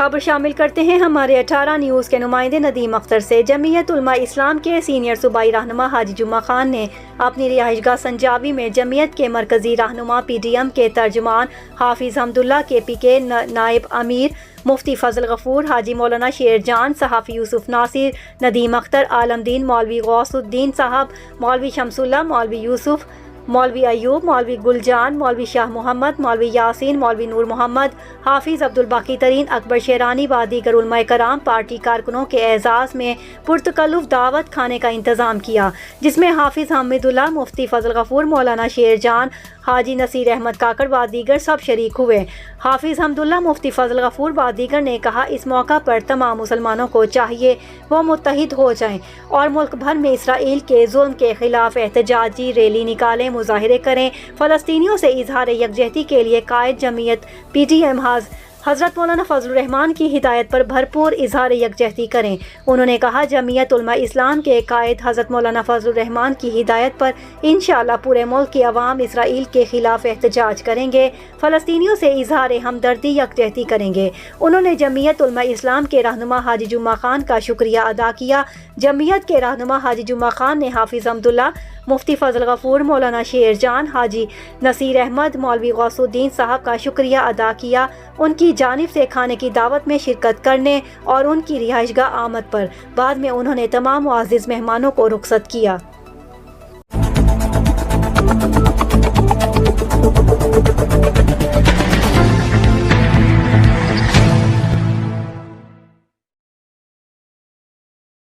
خبر شامل کرتے ہیں ہمارے 18 نیوز کے نمائندے ندیم اختر سے۔ جمعیت علماء اسلام کے سینئر صوبائی رہنما حاجی جمعہ خان نے اپنی رہائش گاہ سنجاوی میں جمعیت کے مرکزی رہنما پی ڈی ایم کے ترجمان حافظ حمداللہ KP کے نائب امیر مفتی فضل غفور، حاجی مولانا شیر جان، صحافی یوسف ناصر، ندیم اختر، عالم دین، مولوی غوث الدین صاحب، مولوی شمس اللہ، مولوی یوسف، مولوی ایوب، مولوی گل جان، مولوی شاہ محمد، مولوی یاسین، مولوی نور محمد، حافظ عبدالباقی ترین، اکبر شیرانی و دیگر علماء کرام پارٹی کارکنوں کے اعزاز میں پرتکلف دعوت کھانے کا انتظام کیا، جس میں حافظ حمداللہ، مفتی فضل غفور، مولانا شیر جان، حاجی نصیر احمد کاکڑ و دیگر سب شریک ہوئے۔ حافظ حمداللہ، مفتی فضل غفور و دیگر نے کہا اس موقع پر تمام مسلمانوں کو چاہیے وہ متحد ہو جائیں اور ملک بھر میں اسرائیل کے ظلم کے خلاف احتجاجی ریلی نکالیں، مظاہرے کریں، فلسطینیوں سے اظہار یکجہتی کے لیے قائد جمعیت PTM حضرت مولانا فضل الرحمان کی ہدایت پر بھرپور اظہار یکجہتی کریں۔ انہوں نے کہا جمعیت علماء اسلام کے قائد حضرت مولانا فضل الرحمان کی ہدایت پر انشاءاللہ پورے ملک کی عوام اسرائیل کے خلاف احتجاج کریں گے، فلسطینیوں سے اظہار ہمدردی یکجہتی کریں گے۔ انہوں نے جمعیت علماء اسلام کے رہنما حاجی جمعہ خان کا شکریہ ادا کیا۔ جمعیت کے رہنما حاجی جمعہ خان نے حافظ حمداللہ، مفتی فضل غفور، مولانا شیر جان، حاجی نصیر احمد، مولوی غوث الدین صاحب کا شکریہ ادا کیا، ان کی جانب سے کھانے کی دعوت میں شرکت کرنے اور ان کی رہائش گاہ آمد پر۔ بعد میں انہوں نے تمام معزز مہمانوں کو رخصت کیا۔